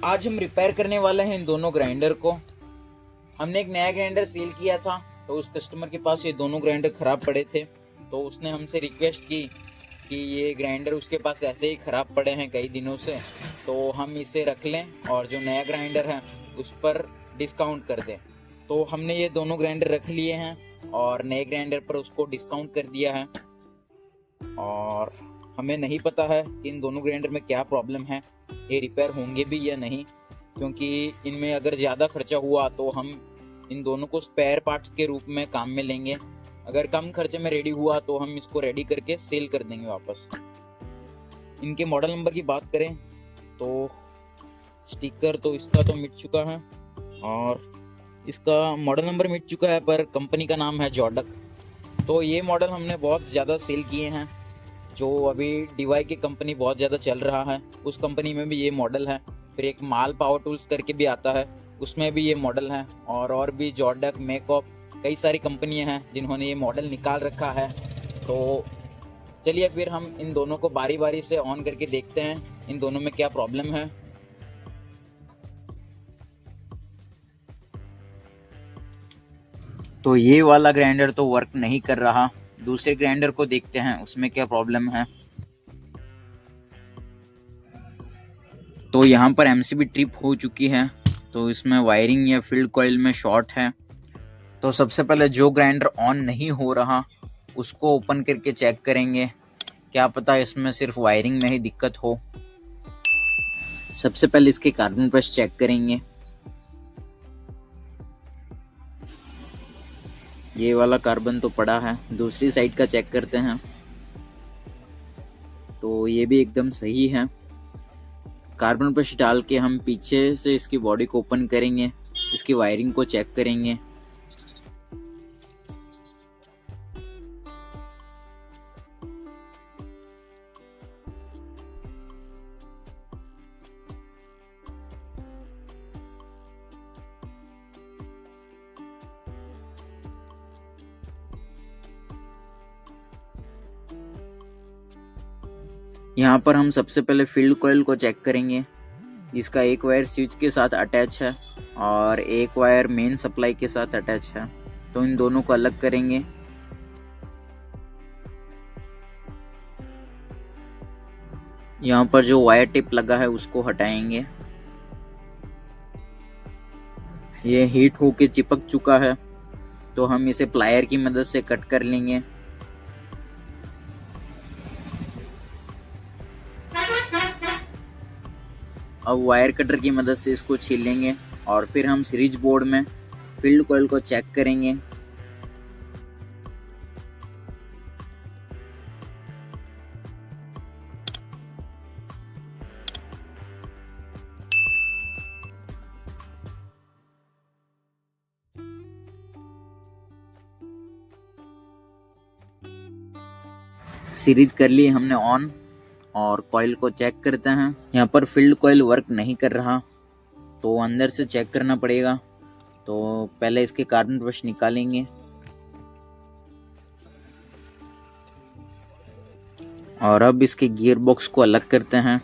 आज हम रिपेयर करने वाले हैं इन दोनों ग्राइंडर को। हमने एक नया ग्राइंडर सेल किया था, तो उस कस्टमर के पास ये दोनों ग्राइंडर ख़राब पड़े थे, तो उसने हमसे रिक्वेस्ट की कि ये ग्राइंडर उसके पास ऐसे ही ख़राब पड़े हैं कई दिनों से, तो हम इसे रख लें और जो नया ग्राइंडर है उस पर डिस्काउंट कर दें। तो हमने ये दोनों ग्राइंडर रख लिए हैं और नए ग्राइंडर पर उसको डिस्काउंट कर दिया है। और हमें नहीं पता है कि इन दोनों ग्राइंडर में क्या प्रॉब्लम है, ये रिपेयर होंगे भी या नहीं, क्योंकि इनमें अगर ज़्यादा खर्चा हुआ तो हम इन दोनों को स्पेयर पार्ट्स के रूप में काम में लेंगे। अगर कम खर्चे में रेडी हुआ तो हम इसको रेडी करके सेल कर देंगे वापस। इनके मॉडल नंबर की बात करें तो स्टिकर तो इसका तो मिट चुका है और इसका मॉडल नंबर मिट चुका है, पर कंपनी का नाम है जॉडक। तो ये मॉडल हमने बहुत ज़्यादा सेल किए हैं। जो अभी डीवाई की कंपनी बहुत ज़्यादा चल रहा है, उस कंपनी में भी ये मॉडल है। फिर एक माल पावर टूल्स करके भी आता है, उसमें भी ये मॉडल है। और भी जॉडक, मेकअप, कई सारी कंपनियां हैं जिन्होंने ये मॉडल निकाल रखा है। तो चलिए फिर हम इन दोनों को बारी बारी से ऑन करके देखते हैं इन दोनों में क्या प्रॉब्लम है। तो ये वाला ग्राइंडर तो वर्क नहीं कर रहा। दूसरे ग्राइंडर को देखते हैं उसमें क्या प्रॉब्लम है। तो यहाँ पर एमसीबी ट्रिप हो चुकी है, तो इसमें वायरिंग या फील्ड कॉइल में शॉर्ट है। तो सबसे पहले जो ग्राइंडर ऑन नहीं हो रहा उसको ओपन करके चेक करेंगे, क्या पता इसमें सिर्फ वायरिंग में ही दिक्कत हो। सबसे पहले इसके कार्बन ब्रश चेक करेंगे। ये वाला कार्बन तो पड़ा है। दूसरी साइड का चेक करते हैं, तो ये भी एकदम सही है। कार्बन ब्रश डाल के हम पीछे से इसकी बॉडी को ओपन करेंगे, इसकी वायरिंग को चेक करेंगे। यहाँ पर हम सबसे पहले फील्ड कॉइल को चेक करेंगे, जिसका एक वायर स्विच के साथ अटैच है और एक वायर मेन सप्लाई के साथ अटैच है। तो इन दोनों को अलग करेंगे। यहाँ पर जो वायर टिप लगा है उसको हटाएंगे। ये हीट होके चिपक चुका है, तो हम इसे प्लायर की मदद से कट कर लेंगे। अब वायर कटर की मदद से इसको छील लेंगे और फिर हम सीरीज बोर्ड में फील्ड कॉइल को चेक करेंगे। सीरीज कर ली हमने ऑन और कॉइल को चेक करते हैं। यहाँ पर फील्ड कॉइल वर्क नहीं कर रहा, तो अंदर से चेक करना पड़ेगा। तो पहले इसके कार्बन ब्रश निकालेंगे और अब इसके गियर बॉक्स को अलग करते हैं।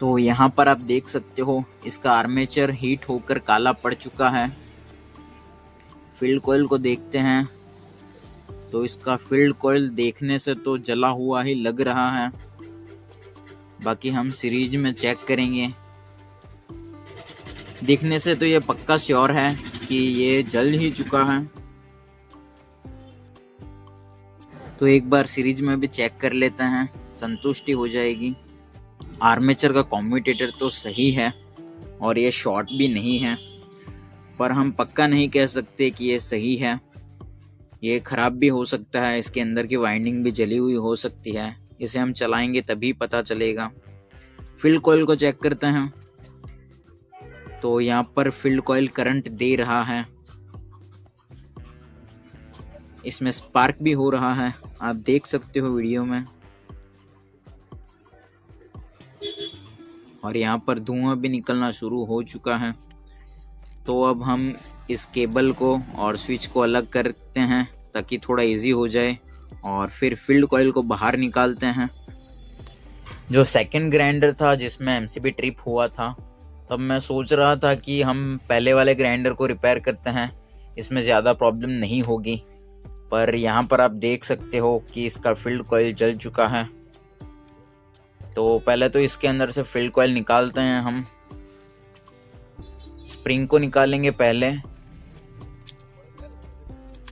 तो यहाँ पर आप देख सकते हो इसका आर्मेचर हीट होकर काला पड़ चुका है। फील्ड कॉइल को देखते हैं, तो इसका फील्ड कॉइल देखने से तो जला हुआ ही लग रहा है। बाकी हम सीरीज में चेक करेंगे। देखने से तो ये पक्का श्योर है कि ये जल ही चुका है। तो एक बार सीरीज में भी चेक कर लेते हैं, संतुष्टि हो जाएगी। आर्मेचर का कम्यूटेटर तो सही है और ये शॉर्ट भी नहीं है, पर हम पक्का नहीं कह सकते कि ये सही है। ये खराब भी हो सकता है, इसके अंदर की वाइंडिंग भी जली हुई हो सकती है। इसे हम चलाएंगे तभी पता चलेगा। फील्ड कॉइल को चेक करते हैं, तो यहाँ पर फील्ड कॉइल करंट दे रहा है। इसमें स्पार्क भी हो रहा है, आप देख सकते हो वीडियो में। और यहाँ पर धुआं भी निकलना शुरू हो चुका है। तो अब हम इस केबल को और स्विच को अलग करते हैं ताकि थोड़ा इजी हो जाए, और फिर फील्ड कॉइल को बाहर निकालते हैं। जो सेकंड ग्राइंडर था जिसमें एमसीबी ट्रिप हुआ था, तब मैं सोच रहा था कि हम पहले वाले ग्राइंडर को रिपेयर करते हैं, इसमें ज़्यादा प्रॉब्लम नहीं होगी। पर यहाँ पर आप देख सकते हो कि इसका फील्ड कॉइल जल चुका है। तो पहले तो इसके अंदर से फील्ड कॉइल निकालते हैं हम। स्प्रिंग को निकालेंगे पहले,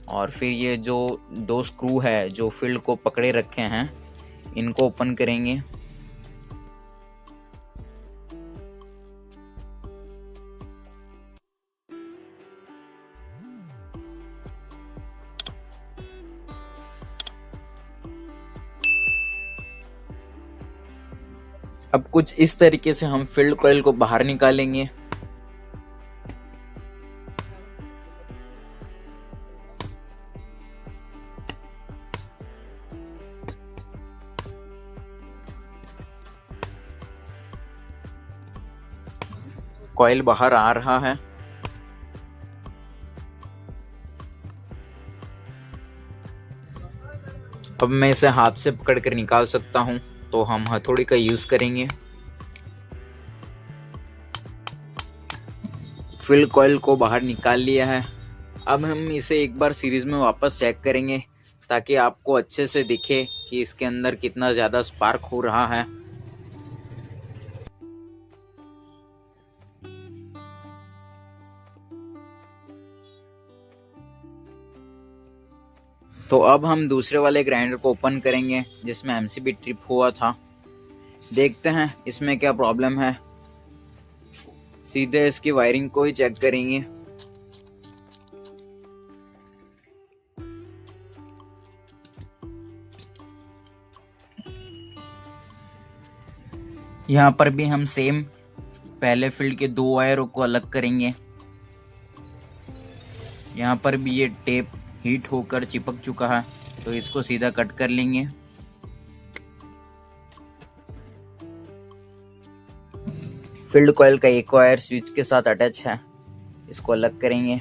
और फिर ये जो 2 स्क्रू है जो फील्ड को पकड़े रखे हैं, इनको ओपन करेंगे। अब कुछ इस तरीके से हम फील्ड कॉइल को बाहर निकालेंगे। कॉइल बाहर आ रहा है। अब मैं इसे हाथ से पकड़कर निकाल सकता हूं, तो हम हथौड़ी का यूज करेंगे। फील्ड कॉइल को बाहर निकाल लिया है। अब हम इसे एक बार सीरीज में वापस चेक करेंगे ताकि आपको अच्छे से दिखे कि इसके अंदर कितना ज़्यादा स्पार्क हो रहा है। तो अब हम दूसरे वाले ग्राइंडर को ओपन करेंगे जिसमें एमसीबी ट्रिप हुआ था। देखते हैं इसमें क्या प्रॉब्लम है। सीधे इसकी वायरिंग को ही चेक करेंगे। यहाँ पर भी हम सेम पहले फील्ड के 2 वायरों को अलग करेंगे। यहाँ पर भी ये टेप हीट होकर चिपक चुका है, तो इसको सीधा कट कर लेंगे। फील्ड कॉइल का एक वायर स्विच के साथ अटैच है, इसको अलग करेंगे।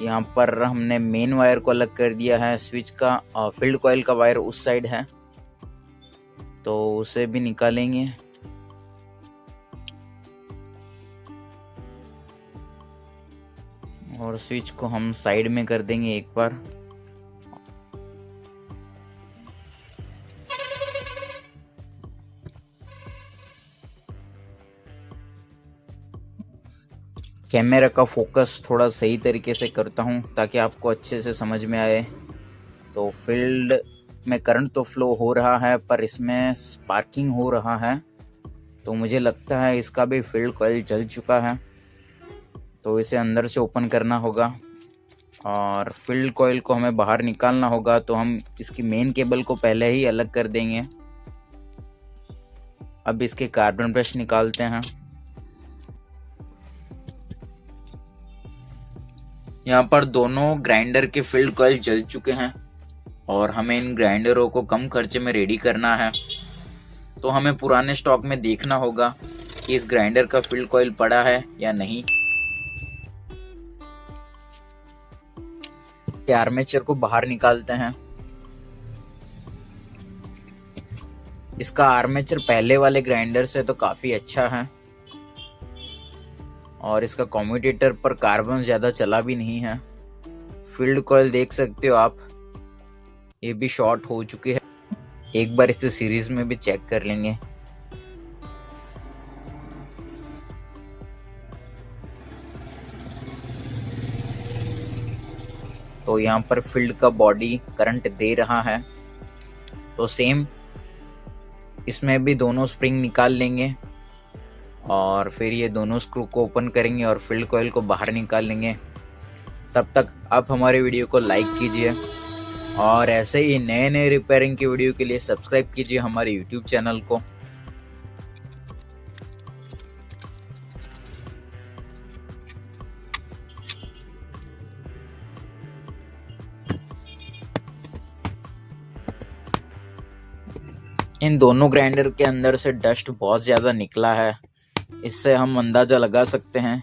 यहाँ पर हमने मेन वायर को अलग कर दिया है स्विच का, और फील्ड कॉइल का वायर उस साइड है, तो उसे भी निकालेंगे। और स्विच को हम साइड में कर देंगे एक बार। कैमरा का फोकस थोड़ा सही तरीके से करता हूँ ताकि आपको अच्छे से समझ में आए। तो फील्ड में करंट तो फ्लो हो रहा है, पर इसमें स्पार्किंग हो रहा है, तो मुझे लगता है इसका भी फील्ड कॉइल जल चुका है। तो इसे अंदर से ओपन करना होगा और फील्ड कॉइल को हमें बाहर निकालना होगा। तो हम इसकी मेन केबल को पहले ही अलग कर देंगे। अब इसके कार्बन ब्रश निकालते हैं। यहाँ पर दोनों ग्राइंडर के फील्ड कॉइल जल चुके हैं और हमें इन ग्राइंडरों को कम खर्चे में रेडी करना है। तो हमें पुराने स्टॉक में देखना होगा कि इस ग्राइंडर का फील्ड कॉइल पड़ा है या नहीं। आर्मेचर को बाहर निकालते हैं। इसका आर्मेचर पहले वाले ग्राइंडर से तो काफी अच्छा है, और इसका कम्यूटेटर पर कार्बन ज्यादा चला भी नहीं है। फील्ड कॉइल देख सकते हो आप, ये भी शॉर्ट हो चुकी है। एक बार इसे सीरीज में भी चेक कर लेंगे। तो यहाँ पर फील्ड का बॉडी करंट दे रहा है, तो सेम इसमें भी दोनों स्प्रिंग निकाल लेंगे और फिर ये दोनों स्क्रू को ओपन करेंगे और फील्ड कॉइल को बाहर निकाल लेंगे। तब तक आप हमारे वीडियो को लाइक कीजिए और ऐसे ही नए नए रिपेयरिंग की वीडियो के लिए सब्सक्राइब कीजिए हमारे यूट्यूब चैनल को। इन दोनों ग्राइंडर के अंदर से डस्ट बहुत ज़्यादा निकला है। इससे हम अंदाज़ा लगा सकते हैं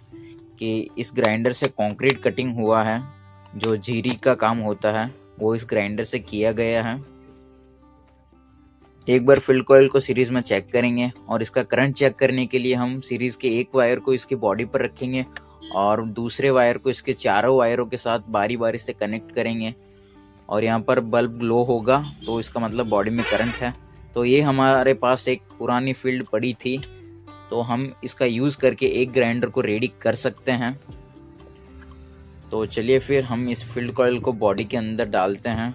कि इस ग्राइंडर से कंक्रीट कटिंग हुआ है। जो जीरी का काम होता है वो इस ग्राइंडर से किया गया है। एक बार फील्ड कॉइल को सीरीज में चेक करेंगे और इसका करंट चेक करने के लिए हम सीरीज के एक वायर को इसकी बॉडी पर रखेंगे और दूसरे वायर को इसके चारों वायरों के साथ बारी बारी से कनेक्ट करेंगे और यहाँ पर बल्ब ग्लो होगा तो इसका मतलब बॉडी में करंट है। तो ये हमारे पास एक पुरानी फील्ड पड़ी थी, तो हम इसका यूज़ करके एक ग्राइंडर को रेडी कर सकते हैं। तो चलिए फिर हम इस फील्ड कॉइल को बॉडी के अंदर डालते हैं।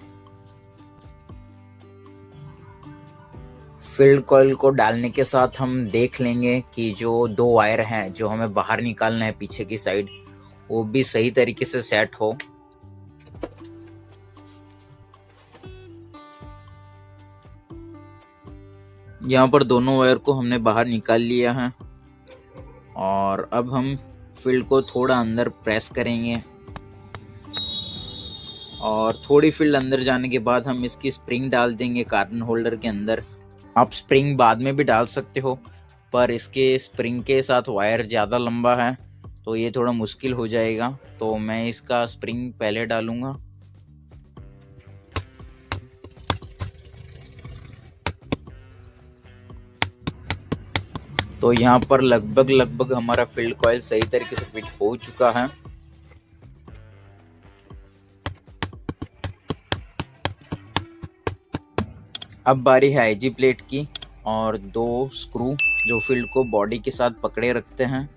फील्ड कॉइल को डालने के साथ हम देख लेंगे कि जो दो वायर हैं जो हमें बाहर निकालना है पीछे की साइड, वो भी सही तरीके से सेट हो। यहाँ पर दोनों वायर को हमने बाहर निकाल लिया है और अब हम फील्ड को थोड़ा अंदर प्रेस करेंगे और थोड़ी फील्ड अंदर जाने के बाद हम इसकी स्प्रिंग डाल देंगे कार्बन होल्डर के अंदर। आप स्प्रिंग बाद में भी डाल सकते हो, पर इसके स्प्रिंग के साथ वायर ज़्यादा लंबा है तो ये थोड़ा मुश्किल हो जाएगा, तो मैं इसका स्प्रिंग पहले डालूँगा। तो यहाँ पर लगभग हमारा फील्ड कॉइल सही तरीके से फिट हो चुका है। अब बारी है आईजी प्लेट की और दो स्क्रू जो फील्ड को बॉडी के साथ पकड़े रखते हैं।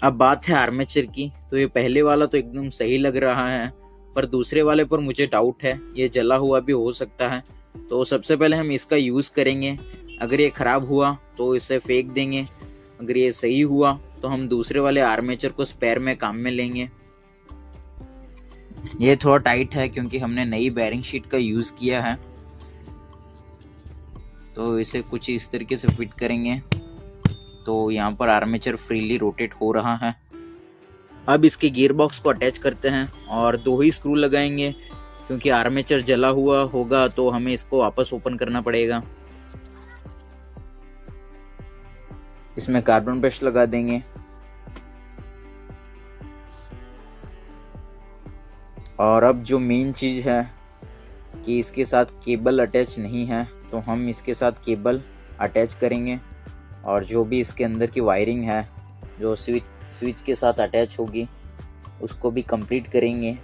अब बात है आर्मेचर की, तो ये पहले वाला तो एकदम सही लग रहा है, पर दूसरे वाले पर मुझे डाउट है, ये जला हुआ भी हो सकता है। तो सबसे पहले हम इसका यूज़ करेंगे। अगर ये ख़राब हुआ तो इसे फेंक देंगे, अगर ये सही हुआ तो हम दूसरे वाले आर्मेचर को स्पेयर में काम में लेंगे। ये थोड़ा टाइट है क्योंकि हमने नई बेयरिंग शीट का यूज़ किया है, तो इसे कुछ इस तरीके से फिट करेंगे। तो यहाँ पर आर्मेचर फ्रीली रोटेट हो रहा है। अब इसके गियर बॉक्स को अटैच करते हैं और दो ही स्क्रू लगाएंगे क्योंकि आर्मेचर जला हुआ होगा तो हमें इसको वापस ओपन करना पड़ेगा। इसमें कार्बन ब्रश लगा देंगे और अब जो मेन चीज़ है कि इसके साथ केबल अटैच नहीं है, तो हम इसके साथ केबल अटैच करेंगे और जो भी इसके अंदर की वायरिंग है जो स्विच के साथ अटैच होगी उसको भी कंप्लीट करेंगे।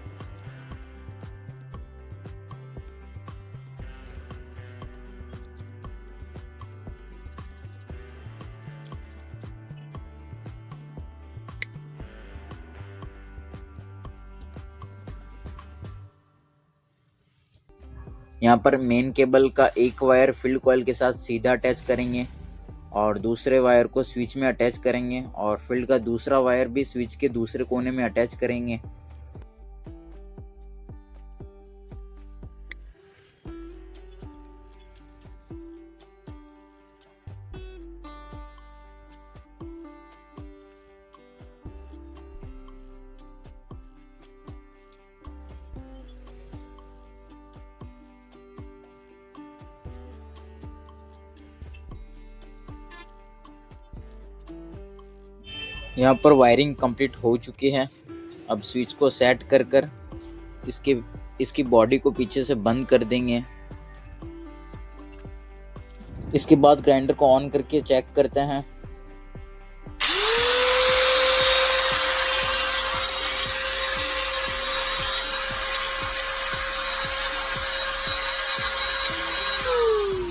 यहाँ पर मेन केबल का एक वायर फील्ड कॉइल के साथ सीधा अटैच करेंगे और दूसरे वायर को स्विच में अटैच करेंगे और फील्ड का दूसरा वायर भी स्विच के दूसरे कोने में अटैच करेंगे। यहाँ पर वायरिंग कंप्लीट हो चुकी है। अब स्विच को सेट कर कर इसकी बॉडी को पीछे से बंद कर देंगे। इसके बाद ग्राइंडर को ऑन करके चेक करते हैं।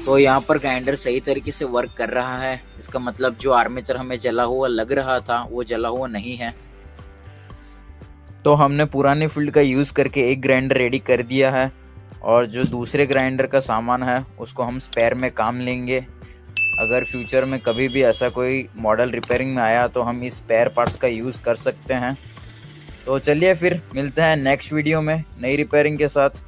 तो यहाँ पर ग्राइंडर सही तरीके से वर्क कर रहा है। इसका मतलब जो आर्मेचर हमें जला हुआ लग रहा था वो जला हुआ नहीं है। तो हमने पुराने फील्ड का यूज़ करके एक ग्राइंडर रेडी कर दिया है और जो दूसरे ग्राइंडर का सामान है उसको हम स्पेयर में काम लेंगे। अगर फ्यूचर में कभी भी ऐसा कोई मॉडल रिपेयरिंग में आया तो हम इस स्पेयर पार्ट्स का यूज़ कर सकते हैं। तो चलिए फिर मिलते हैं नेक्स्ट वीडियो में नई रिपेयरिंग के साथ।